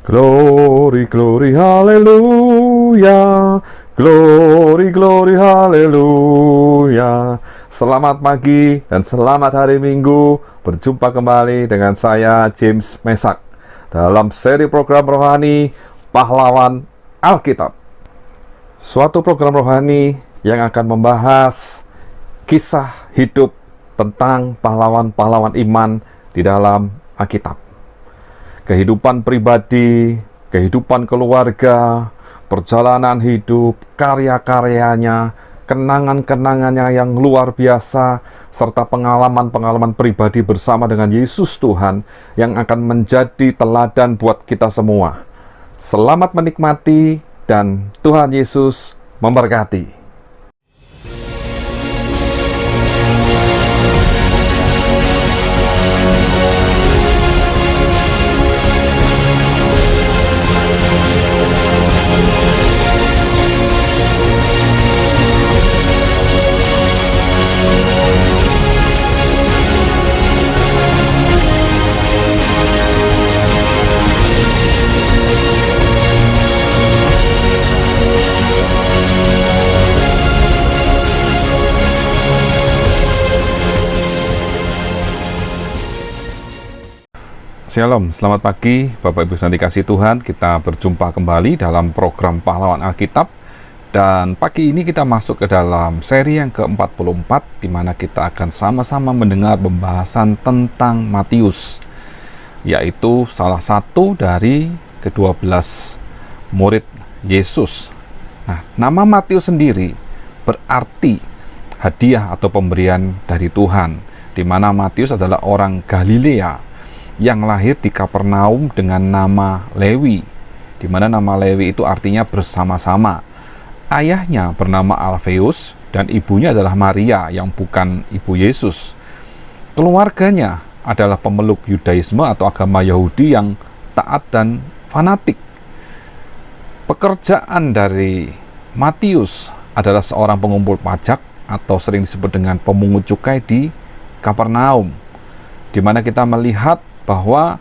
Glory, glory, haleluya. Glory, glory, haleluya. Selamat pagi dan selamat hari Minggu. Berjumpa kembali dengan saya, James Mesak, dalam seri program rohani Pahlawan Alkitab. Suatu program rohani yang akan membahas kisah hidup tentang pahlawan-pahlawan iman di dalam Alkitab. Kehidupan pribadi, kehidupan keluarga, perjalanan hidup, karya-karyanya, kenangan-kenangannya yang luar biasa, serta pengalaman-pengalaman pribadi bersama dengan Yesus Tuhan yang akan menjadi teladan buat kita semua. Selamat menikmati dan Tuhan Yesus memberkati. Shalom, selamat pagi Bapak Ibu yang dikasihi Tuhan. Kita berjumpa kembali dalam program Pahlawan Alkitab. Dan pagi ini kita masuk ke dalam seri yang ke-44, di mana kita akan sama-sama mendengar pembahasan tentang Matius, yaitu salah satu dari ke-12 murid Yesus. Nah, nama Matius sendiri berarti hadiah atau pemberian dari Tuhan, di mana Matius adalah orang Galilea yang lahir di Kapernaum dengan nama Lewi, di mana nama Lewi itu artinya bersama-sama. Ayahnya bernama Alfeus dan ibunya adalah Maria yang bukan ibu Yesus. Keluarganya adalah pemeluk Yudaisme atau agama Yahudi yang taat dan fanatik. Pekerjaan dari Matius adalah seorang pengumpul pajak atau sering disebut dengan pemungut cukai di Kapernaum, di mana kita melihat bahwa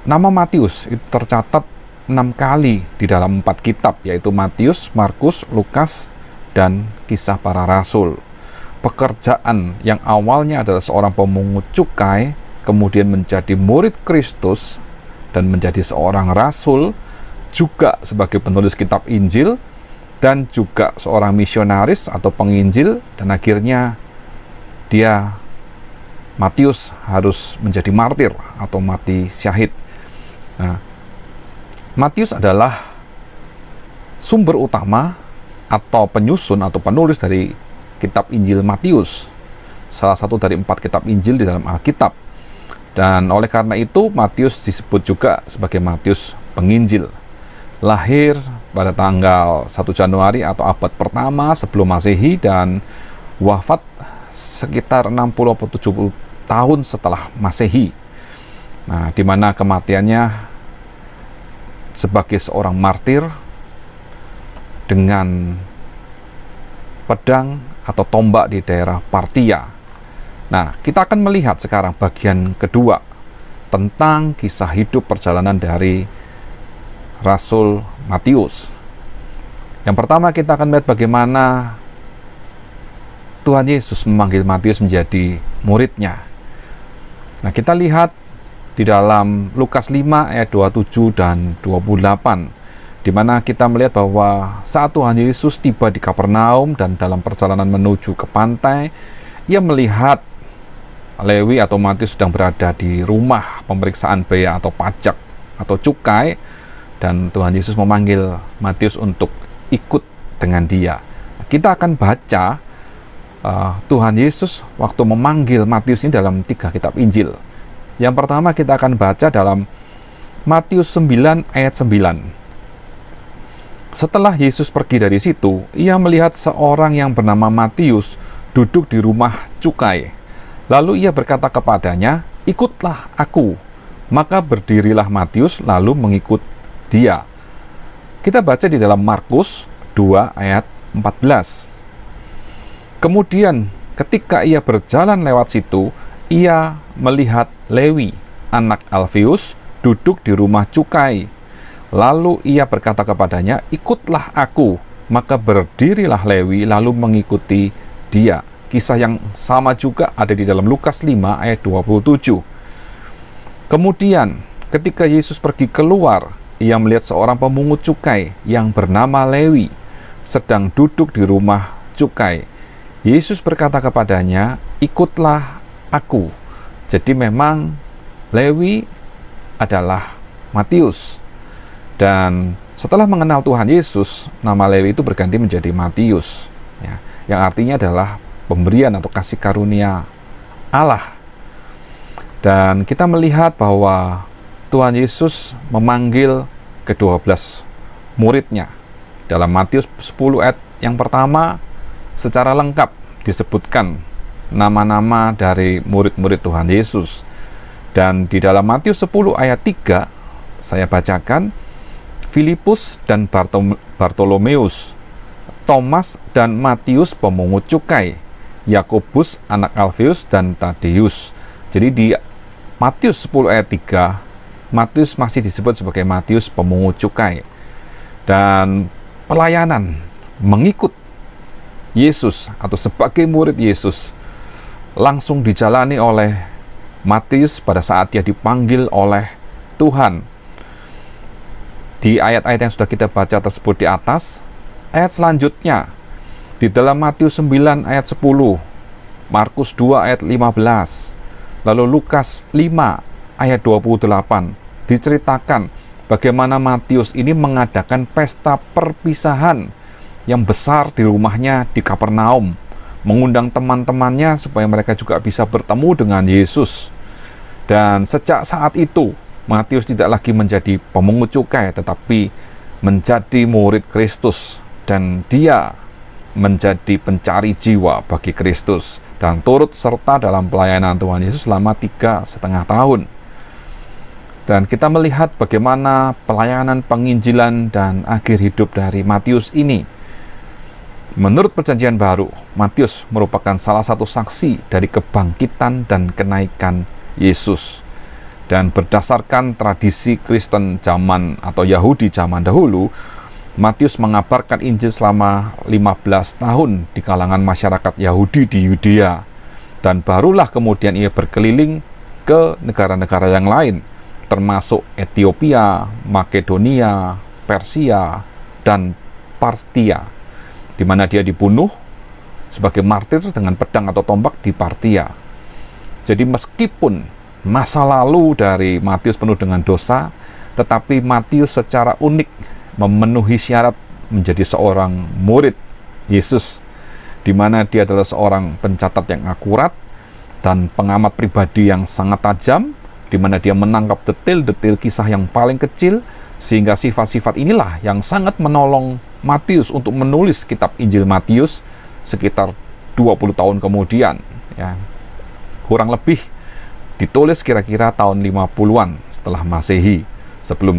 nama Matius itu tercatat 6 kali di dalam 4 kitab, yaitu Matius, Markus, Lukas, dan Kisah Para Rasul. Pekerjaan yang awalnya adalah seorang pemungut cukai, kemudian menjadi murid Kristus dan menjadi seorang rasul, juga sebagai penulis kitab Injil, dan juga seorang misionaris atau penginjil, dan akhirnya Matius harus menjadi martir atau mati syahid. Nah, Matius adalah sumber utama atau penyusun atau penulis dari kitab Injil Matius, salah satu dari 4 kitab Injil di dalam Alkitab. Dan oleh karena itu Matius disebut juga sebagai Matius Penginjil. Lahir pada tanggal 1 Januari atau abad pertama sebelum Masehi dan wafat sekitar 60 atau 70 tahun setelah Masehi. Nah, di mana kematiannya sebagai seorang martir dengan pedang atau tombak di daerah Partia. Nah, kita akan melihat sekarang bagian kedua tentang kisah hidup perjalanan dari Rasul Matius. Yang pertama kita akan melihat bagaimana Tuhan Yesus memanggil Matius menjadi muridnya. Nah, kita lihat di dalam Lukas 5 ayat 27 dan 28, di mana kita melihat bahwa saat Tuhan Yesus tiba di Kapernaum dan dalam perjalanan menuju ke pantai, ia melihat Lewi atau Matius sedang berada di rumah pemeriksaan bea atau pajak atau cukai, dan Tuhan Yesus memanggil Matius untuk ikut dengan dia. Kita akan baca Tuhan Yesus waktu memanggil Matius ini dalam 3 kitab Injil. Yang pertama kita akan baca dalam Matius 9 ayat 9. Setelah Yesus pergi dari situ, ia melihat seorang yang bernama Matius duduk di rumah cukai. Lalu ia berkata kepadanya, "Ikutlah aku." Maka berdirilah Matius lalu mengikut dia. Kita baca di dalam Markus 2 ayat 14. Kemudian ketika ia berjalan lewat situ, ia melihat Lewi, anak Alfeus, duduk di rumah cukai. Lalu ia berkata kepadanya, ikutlah aku. Maka berdirilah Lewi lalu mengikuti dia. Kisah yang sama juga ada di dalam Lukas 5 ayat 27. Kemudian ketika Yesus pergi keluar, ia melihat seorang pemungut cukai yang bernama Lewi sedang duduk di rumah cukai. Yesus berkata kepadanya, ikutlah aku. Jadi memang Lewi adalah Matius. Dan setelah mengenal Tuhan Yesus, nama Lewi itu berganti menjadi Matius, ya, yang artinya adalah pemberian atau kasih karunia Allah. Dan kita melihat bahwa Tuhan Yesus memanggil ke-12 muridnya. Dalam Matius 10 ayat yang pertama, secara lengkap disebutkan nama-nama dari murid-murid Tuhan Yesus. Dan di dalam Matius 10 ayat 3, saya bacakan, Filipus dan Bartolomeus, Thomas dan Matius pemungut cukai, Yakobus anak Alfeus dan Tadeus. Jadi di Matius 10 ayat 3, Matius masih disebut sebagai Matius pemungut cukai. Dan pelayanan mengikut Yesus atau sebagai murid Yesus langsung dijalani oleh Matius pada saat dia dipanggil oleh Tuhan. Di ayat-ayat yang sudah kita baca tersebut di atas, ayat selanjutnya di dalam Matius 9 ayat 10, Markus 2 ayat 15, lalu Lukas 5 ayat 28 diceritakan bagaimana Matius ini mengadakan pesta perpisahan yang besar di rumahnya di Kapernaum, mengundang teman-temannya supaya mereka juga bisa bertemu dengan Yesus. Dan sejak saat itu Matius tidak lagi menjadi pemungut cukai, tetapi menjadi murid Kristus, dan dia menjadi pencari jiwa bagi Kristus dan turut serta dalam pelayanan Tuhan Yesus selama 3,5 tahun. Dan kita melihat bagaimana pelayanan penginjilan dan akhir hidup dari Matius ini. Menurut Perjanjian Baru, Matius merupakan salah satu saksi dari kebangkitan dan kenaikan Yesus. Dan berdasarkan tradisi Kristen zaman atau Yahudi zaman dahulu, Matius mengabarkan Injil selama 15 tahun di kalangan masyarakat Yahudi di Yudea. Dan barulah kemudian ia berkeliling ke negara-negara yang lain, termasuk Ethiopia, Makedonia, Persia, dan Partia, di mana dia dibunuh sebagai martir dengan pedang atau tombak di Partia. Jadi meskipun masa lalu dari Matius penuh dengan dosa, tetapi Matius secara unik memenuhi syarat menjadi seorang murid Yesus, di mana dia adalah seorang pencatat yang akurat dan pengamat pribadi yang sangat tajam, di mana dia menangkap detail-detail kisah yang paling kecil, sehingga sifat-sifat inilah yang sangat menolong Matius untuk menulis kitab Injil Matius sekitar 20 tahun kemudian, ya. Kurang lebih ditulis kira-kira tahun 50-an setelah Masehi, sebelum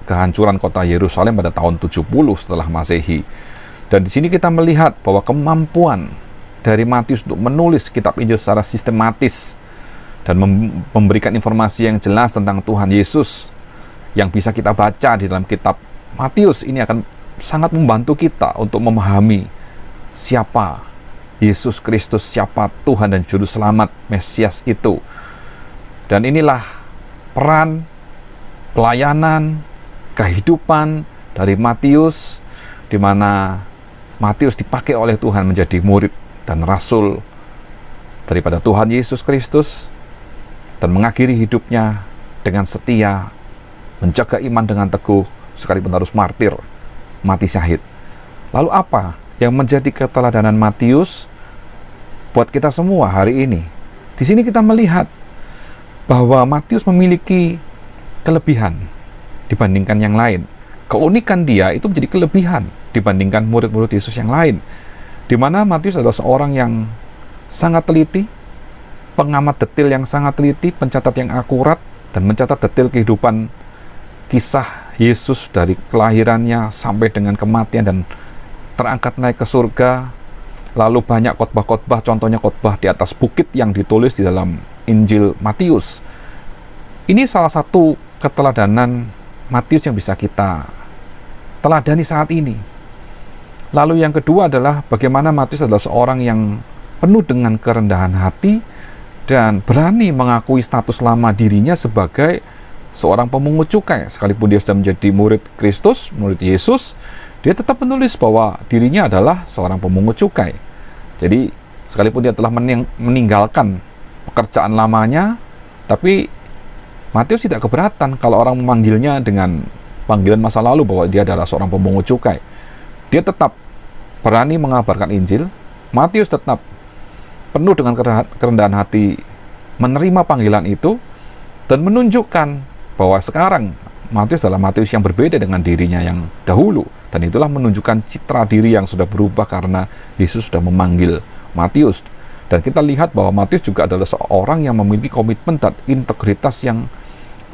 kehancuran kota Yerusalem pada tahun 70 setelah Masehi. Dan di sini kita melihat bahwa kemampuan dari Matius untuk menulis kitab Injil secara sistematis dan memberikan informasi yang jelas tentang Tuhan Yesus yang bisa kita baca di dalam kitab Matius ini akan sangat membantu kita untuk memahami siapa Yesus Kristus, siapa Tuhan dan Juru Selamat Mesias itu. Dan inilah peran, pelayanan, kehidupan dari Matius, di mana Matius dipakai oleh Tuhan menjadi murid dan rasul daripada Tuhan Yesus Kristus, dan mengakhiri hidupnya dengan setia, menjaga iman dengan teguh, sekalipun harus martir, mati syahid. Lalu apa yang menjadi keteladanan Matius buat kita semua hari ini? Di sini kita melihat bahwa Matius memiliki kelebihan dibandingkan yang lain. Keunikan dia itu menjadi kelebihan dibandingkan murid-murid Yesus yang lain, di mana Matius adalah seorang yang sangat teliti, pengamat detail yang sangat teliti, pencatat yang akurat, dan mencatat detail kehidupan kisah Yesus dari kelahirannya sampai dengan kematian dan terangkat naik ke surga. Lalu banyak khotbah-khotbah, contohnya khotbah di atas bukit yang ditulis di dalam Injil Matius. Ini salah satu keteladanan Matius yang bisa kita teladani saat ini. Lalu yang kedua adalah bagaimana Matius adalah seorang yang penuh dengan kerendahan hati dan berani mengakui status lama dirinya sebagai seorang pemungut cukai. Sekalipun dia sudah menjadi murid Kristus, murid Yesus, dia tetap menulis bahwa dirinya adalah seorang pemungut cukai. Jadi sekalipun dia telah meninggalkan pekerjaan lamanya, tapi Matius tidak keberatan kalau orang memanggilnya dengan panggilan masa lalu bahwa dia adalah seorang pemungut cukai. Dia tetap berani mengabarkan Injil. Matius tetap penuh dengan kerendahan hati menerima panggilan itu dan menunjukkan bahwa sekarang Matius adalah Matius yang berbeda dengan dirinya yang dahulu, dan itulah menunjukkan citra diri yang sudah berubah karena Yesus sudah memanggil Matius. Dan kita lihat bahwa Matius juga adalah seorang yang memiliki komitmen dan integritas yang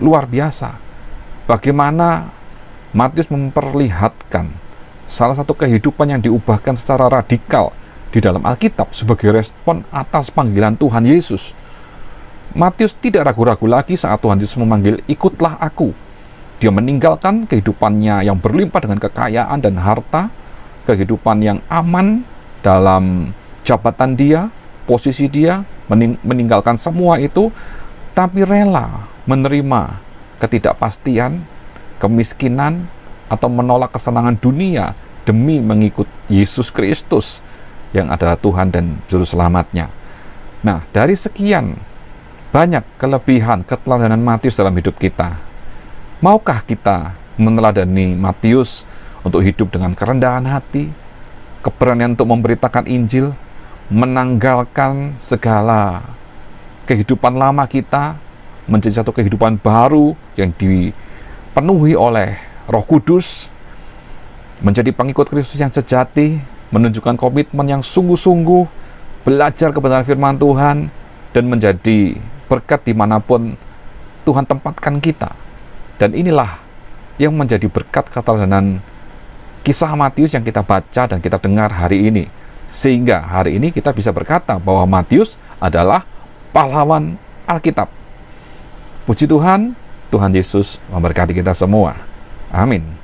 luar biasa. Bagaimana Matius memperlihatkan salah satu kehidupan yang diubahkan secara radikal di dalam Alkitab sebagai respon atas panggilan Tuhan Yesus. Matius tidak ragu-ragu lagi saat Tuhan Yesus memanggil, "Ikutlah aku." Dia meninggalkan kehidupannya yang berlimpah dengan kekayaan dan harta, kehidupan yang aman dalam jabatan dia, posisi dia, meninggalkan semua itu, tapi rela menerima ketidakpastian, kemiskinan, atau menolak kesenangan dunia demi mengikut Yesus Kristus yang adalah Tuhan dan Juru Selamatnya. Nah, dari sekian banyak kelebihan keteladanan Matius dalam hidup kita, maukah kita meneladani Matius untuk hidup dengan kerendahan hati, keberanian untuk memberitakan Injil, menanggalkan segala kehidupan lama kita, menjadi satu kehidupan baru yang dipenuhi oleh Roh Kudus, menjadi pengikut Kristus yang sejati, menunjukkan komitmen yang sungguh-sungguh, belajar kebenaran firman Tuhan, dan menjadi berkat dimanapun Tuhan tempatkan kita. Dan inilah yang menjadi berkat keteladanan kisah Matius yang kita baca dan kita dengar hari ini. Sehingga hari ini kita bisa berkata bahwa Matius adalah pahlawan Alkitab. Puji Tuhan, Tuhan Yesus memberkati kita semua. Amin.